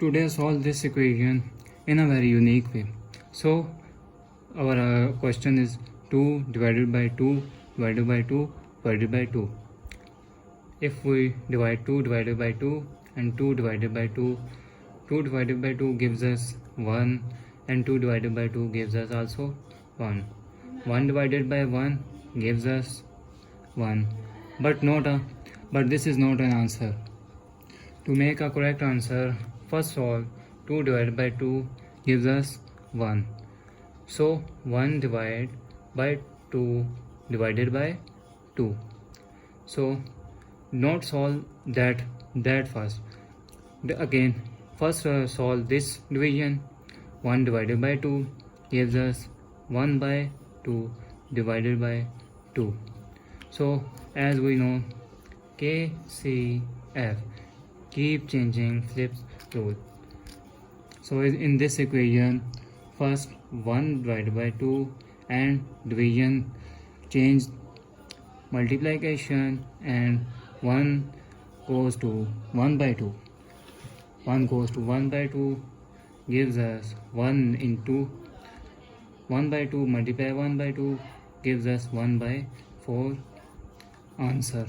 today solve this equation in a very unique way. So our question is 2 divided by 2 divided by 2 divided by 2. If we divide 2 divided by 2 and 2 divided by 2, 2 divided by 2 gives us 1 and 2 divided by 2 gives us also 1. 1 divided by 1 gives us 1, but this is not an answer. To make a correct answer, first solve 2 divided by 2 gives us 1. So 1 divided by 2 divided by 2. So not solve that first. Again, first solve this division. 1 divided by 2 gives us 1 by 2 divided by 2. So as we know, KCF, keep changing flips rule. So in this equation, first 1 divided by 2 and division change multiplication, and 1 goes to 1 by 2. 1 goes to 1 by 2 gives us 1 into 1 by 2 multiply 1 by 2 gives us 1 by 4 answer.